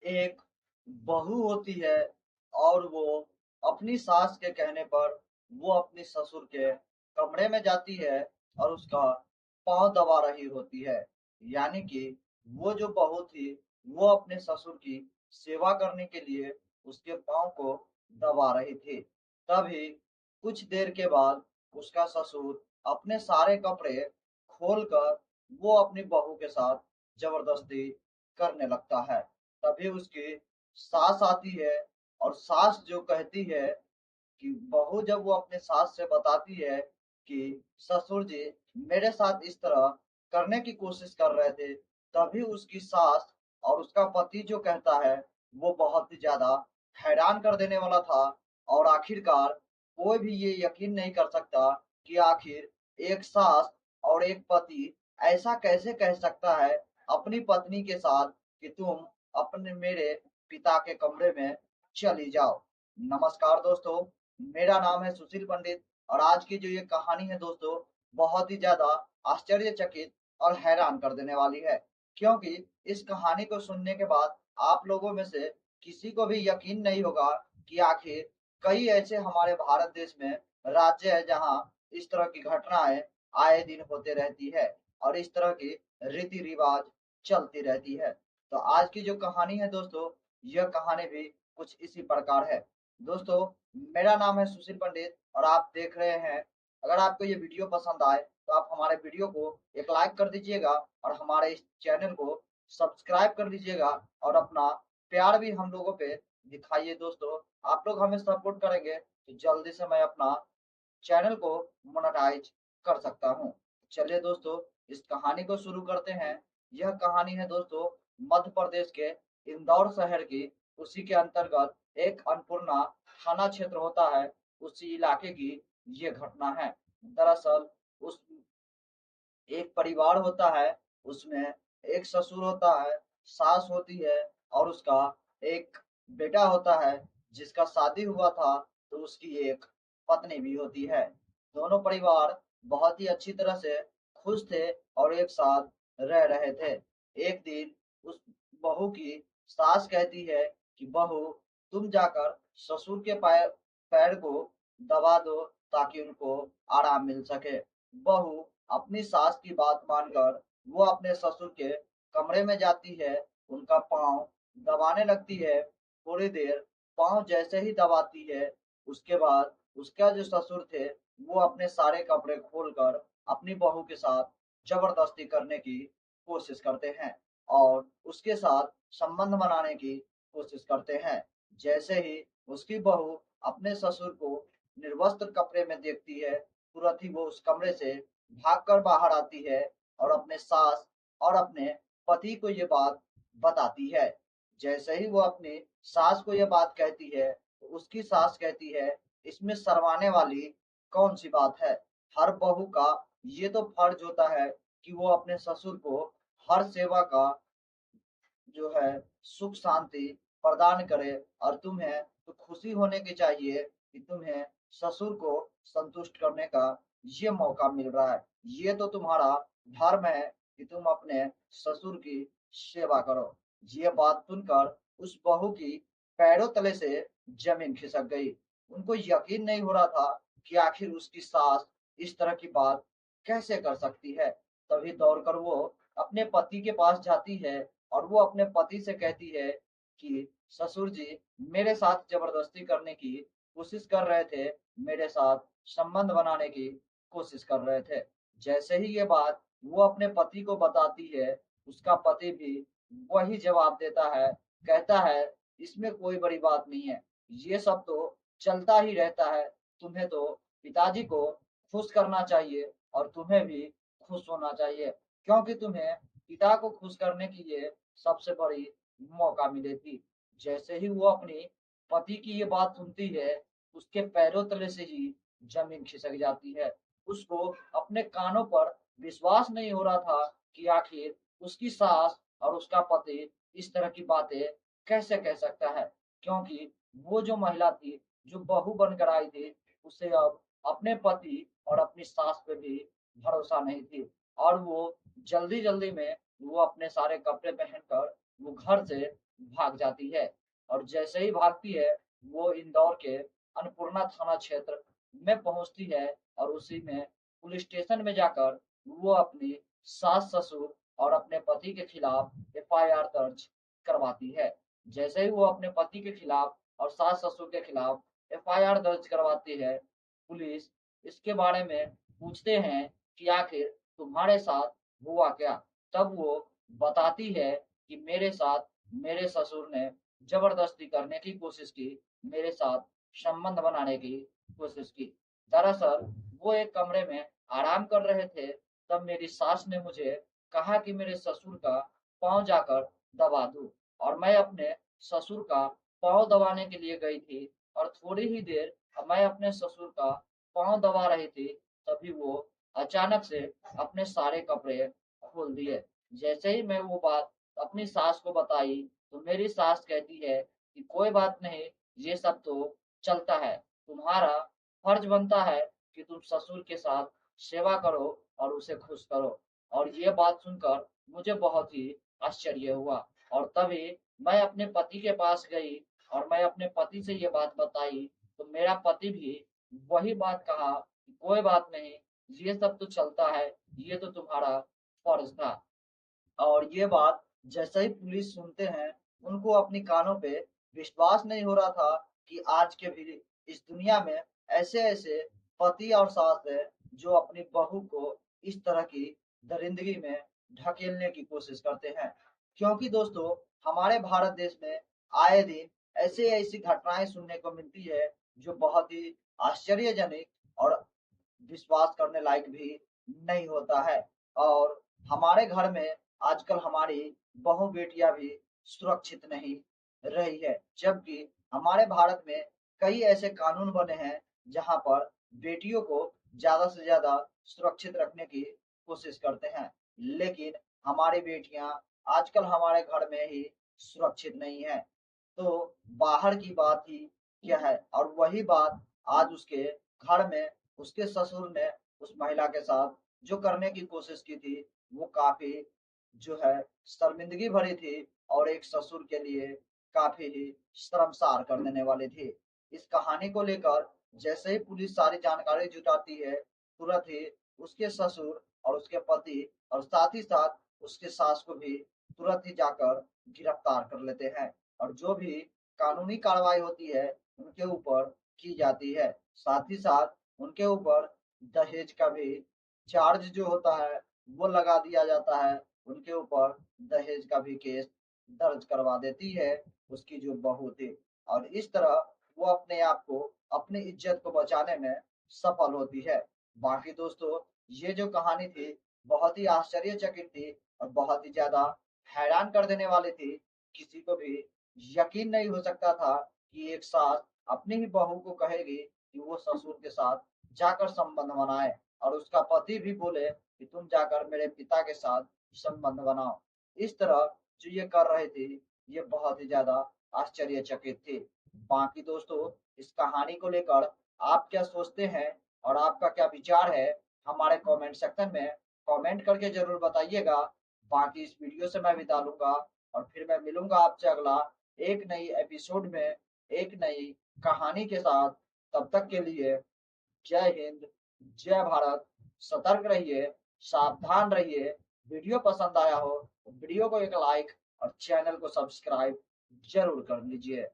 एक बहू होती है और वो अपनी सास के कहने पर वो अपनी ससुर के कमरे में जाती है और उसका पाँव दबा रही होती है। यानी कि वो जो बहू थी वो अपने ससुर की सेवा करने के लिए उसके पाँव को दबा रही थी। तभी कुछ देर के बाद उसका ससुर अपने सारे कपड़े खोलकर वो अपनी बहू के साथ जबरदस्ती करने लगता है। तभी उसकी सास आती है और सास जो कहती है कि बहू जब वो अपने सास से बताती है कि ससुर जी मेरे साथ इस तरह करने की कोशिश कर रहे थे, तभी उसकी सास और उसका पति जो कहता है वो बहुत ही ज्यादा हैरान कर देने वाला था। और आखिरकार कोई भी ये यकीन नहीं कर सकता कि आखिर एक सास और एक पति ऐसा कैसे कह सकता है अपनी पत्नी के साथ कि तुम अपने मेरे पिता के कमरे में चली जाओ। नमस्कार दोस्तों, मेरा नाम है सुशील पंडित और आज की जो ये कहानी है दोस्तों, बहुत ही ज्यादा आश्चर्यचकित और हैरान कर देने वाली है। क्योंकि इस कहानी को सुनने के बाद आप लोगों में से किसी को भी यकीन नहीं होगा कि आखिर कई ऐसे हमारे भारत देश में राज्य है जहां इस तरह की घटनाएं आए दिन होते रहती है और इस तरह की रीति रिवाज चलती रहती है। तो आज की जो कहानी है दोस्तों, यह कहानी भी कुछ इसी प्रकार है। दोस्तों, मेरा नाम है सुशील पंडित और आप देख रहे हैं। अगर आपको ये वीडियो पसंद आए तो आप हमारे वीडियो को एक लाइक कर दीजिएगा और हमारे इस चैनल को सब्सक्राइब कर दीजिएगा और अपना प्यार भी हम लोगों पे दिखाइए। दोस्तों, आप लोग हमें सपोर्ट करेंगे तो जल्दी से मैं अपना चैनल को मोनेटाइज कर सकता हूँ। चलिए दोस्तों, इस कहानी को शुरू करते हैं। यह कहानी है दोस्तों मध्य प्रदेश के इंदौर शहर की। उसी के अंतर्गत एक अन्नपूर्णा थाना क्षेत्र होता है, उसी इलाके की ये घटना है। दरअसल उस एक परिवार होता है, उसमें एक ससुर होता है, सास होती है और उसका एक बेटा होता है जिसका शादी हुआ था, तो उसकी एक पत्नी भी होती है। दोनों परिवार बहुत ही अच्छी तरह से खुश थे और एक साथ रह रहे थे। एक दिन उस बहू की सास कहती है कि बहू, तुम जाकर ससुर के पैर पैर को दबा दो ताकि उनको आराम मिल सके। बहू अपनी सास की बात मानकर वो अपने ससुर के कमरे में जाती है, उनका पाँव दबाने लगती है। थोड़ी देर पाँव जैसे ही दबाती है, उसके बाद उसका जो ससुर थे वो अपने सारे कपड़े खोलकर अपनी बहू के साथ जबरदस्ती करने की कोशिश करते हैं और उसके साथ संबंध बनाने की कोशिश करते हैं। जैसे ही उसकी बहू अपने ससुर को निर्वस्त्र कपड़े में देखती है, तुरंत ही वो उस कमरे से भागकर बाहर आती है और अपने सास और अपने पति को ये बात बताती है। जैसे ही वो अपनी सास को ये बात कहती है, तो उसकी सास कहती है, इसमें शर्माने वाली कौन सी बात है। हर बहू का ये तो फर्ज होता है कि वो अपने ससुर को हर सेवा का जो है सुख शांति प्रदान करे और तुम्हें तो खुशी होने की चाहिए कि तुम्हें ससुर को संतुष्ट करने का ये मौका मिल रहा है। ये तो तुम्हारा धर्म है कि तुम अपने ससुर की सेवा करो। ये बात सुनकर उस बहू की पैरों तले से जमीन खिसक गई। उनको यकीन नहीं हो रहा था कि आखिर उसकी सास इस तरह की बात कैसे कर सकती है। तभी दौड़कर वो अपने पति के पास जाती है और वो अपने पति से कहती है कि ससुर जी मेरे साथ जबरदस्ती करने की कोशिश कर रहे थे, मेरे साथ संबंध बनाने की कोशिश कर रहे थे। जैसे ही ये बात वो अपने पति को बताती है, उसका पति भी वही जवाब देता है, कहता है इसमें कोई बड़ी बात नहीं है, ये सब तो चलता ही रहता है। तुम्हें तो पिताजी को खुश करना चाहिए और तुम्हें भी खुश होना चाहिए, क्योंकि तुम्हें पिता को खुश करने की ये सबसे बड़ी मौका मिली थी। जैसे ही वो अपनी पति की ये बात सुनती है, उसके पैरों तले से ही जमीन खिसक जाती है। उसको अपने कानों पर विश्वास नहीं हो रहा था कि आखिर उसकी सास और उसका पति इस तरह की बातें कैसे कह सकता है। क्योंकि वो जो महिला थी, जो बहू बनकर आई थी, उसे अब अपने पति और अपनी सास पे भी भरोसा नहीं थी और वो जल्दी जल्दी में वो अपने सारे कपड़े पहनकर वो घर से भाग जाती है। और जैसे ही भागती है, वो इंदौर के अन्नपूर्णा थाना क्षेत्र में पहुंचती है और उसी में पुलिस स्टेशन में जाकर वो अपनी सास ससुर और अपने पति के खिलाफ एफआईआर दर्ज करवाती है। जैसे ही वो अपने पति के खिलाफ और सास ससुर के खिलाफ एफआईआर दर्ज करवाती है, पुलिस इसके बारे में पूछते हैं कि आखिर तुम्हारे साथ हुआ क्या। तब वो बताती है कि मेरे साथ मेरे ससुर ने जबरदस्ती करने की कोशिश की, मेरे साथ संबंध बनाने की कोशिश की। दरअसल वो एक कमरे में आराम कर रहे थे, तब मेरी सास ने मुझे कहा कि मेरे ससुर का पाँव जाकर दबा दूं, और मैं अपने ससुर का पाँव दबाने के लिए गई थी, और थोड़ी ही देर मैं अपने ससुर का पाँव दबा रही थी, तभी वो अचानक से अपने सारे कपड़े खोल दिए। जैसे ही मैं वो बात अपनी सास को बताई, तो मेरी सास कहती है कि कोई बात नहीं, ये सब तो चलता है, तुम्हारा फर्ज बनता है कि तुम ससुर के साथ सेवा करो और उसे खुश करो। और ये बात सुनकर मुझे बहुत ही आश्चर्य हुआ, और तभी मैं अपने पति के पास गई और मैं अपने पति से ये बात बताई, तो मेरा पति भी वही बात कहा कि कोई बात नहीं, ये सब तो चलता है, ये तो तुम्हारा फर्ज था। और ये बात जैसे ही पुलिस सुनते हैं, उनको अपनी कानों पे विश्वास नहीं हो रहा था कि आज के भी इस दुनिया में ऐसे ऐसे पति और सास है जो अपनी बहू को इस तरह की दरिंदगी में ढकेलने की कोशिश करते हैं। क्योंकि दोस्तों, हमारे भारत देश में आए दिन ऐसे ऐसी घटनाएं सुनने को मिलती है जो बहुत ही आश्चर्यजनक और विश्वास करने लायक भी नहीं होता है। और हमारे घर में आजकल हमारी बहू बेटियां भी सुरक्षित नहीं रही है, जबकि हमारे भारत में कई ऐसे कानून बने हैं जहां पर बेटियों को ज्यादा से ज्यादा सुरक्षित रखने की कोशिश करते हैं, लेकिन हमारी बेटियां आजकल हमारे घर में ही सुरक्षित नहीं है। तो बाहर की बात ही क्या है, और वही बात आज उसके घर में उसके ससुर ने उस महिला के साथ जो करने की कोशिश की थी, वो काफी जो है शर्मिंदगी भरी थी, और एक ससुर के लिए काफी ही शर्मसार कर देने वाली थी। इस कहानी को लेकर जैसे ही पुलिस सारी जानकारी जुटाती है, तुरंत ही उसके ससुर और उसके पति और साथ ही साथ उसके सास को भी तुरंत ही जाकर गिरफ्तार कर लेते हैं, और जो भी कानूनी कार्रवाई होती है उनके ऊपर की जाती है। साथ ही साथ उनके ऊपर दहेज का भी चार्ज जो होता है वो लगा दिया जाता है, उनके ऊपर दहेज का भी केस दर्ज करवा देती है उसकी जो बहू थी। और इस तरह वो अपने आप को, अपनी इज्जत को बचाने में सफल होती है। बाकी दोस्तों, ये जो कहानी थी बहुत ही आश्चर्यचकित थी और बहुत ही ज्यादा हैरान कर देने वाली थी। किसी को भी यकीन नहीं हो सकता था कि एक सास अपनी ही बहू को कहेगी कि वो ससुर के साथ जाकर संबंध बनाए, और उसका पति भी बोले कि तुम जाकर मेरे पिता के साथ संबंध बनाओ। इस तरह जो ये कर रहे थे, ये बहुत ही ज्यादा आश्चर्यचकित थे। बाकी दोस्तों, इस कहानी को लेकर आप क्या सोचते हैं और आपका क्या विचार है, हमारे कमेंट सेक्शन में कमेंट करके जरूर बताइएगा। बाकी इस वीडियो से मैं विदा लूंगा, और फिर मैं मिलूंगा आपसे अगला एक नई एपिसोड में एक नई कहानी के साथ। तब तक के लिए जय हिंद, जय भारत। सतर्क रहिए, सावधान रहिए। वीडियो पसंद आया हो तो वीडियो को एक लाइक और चैनल को सब्सक्राइब जरूर कर लीजिए।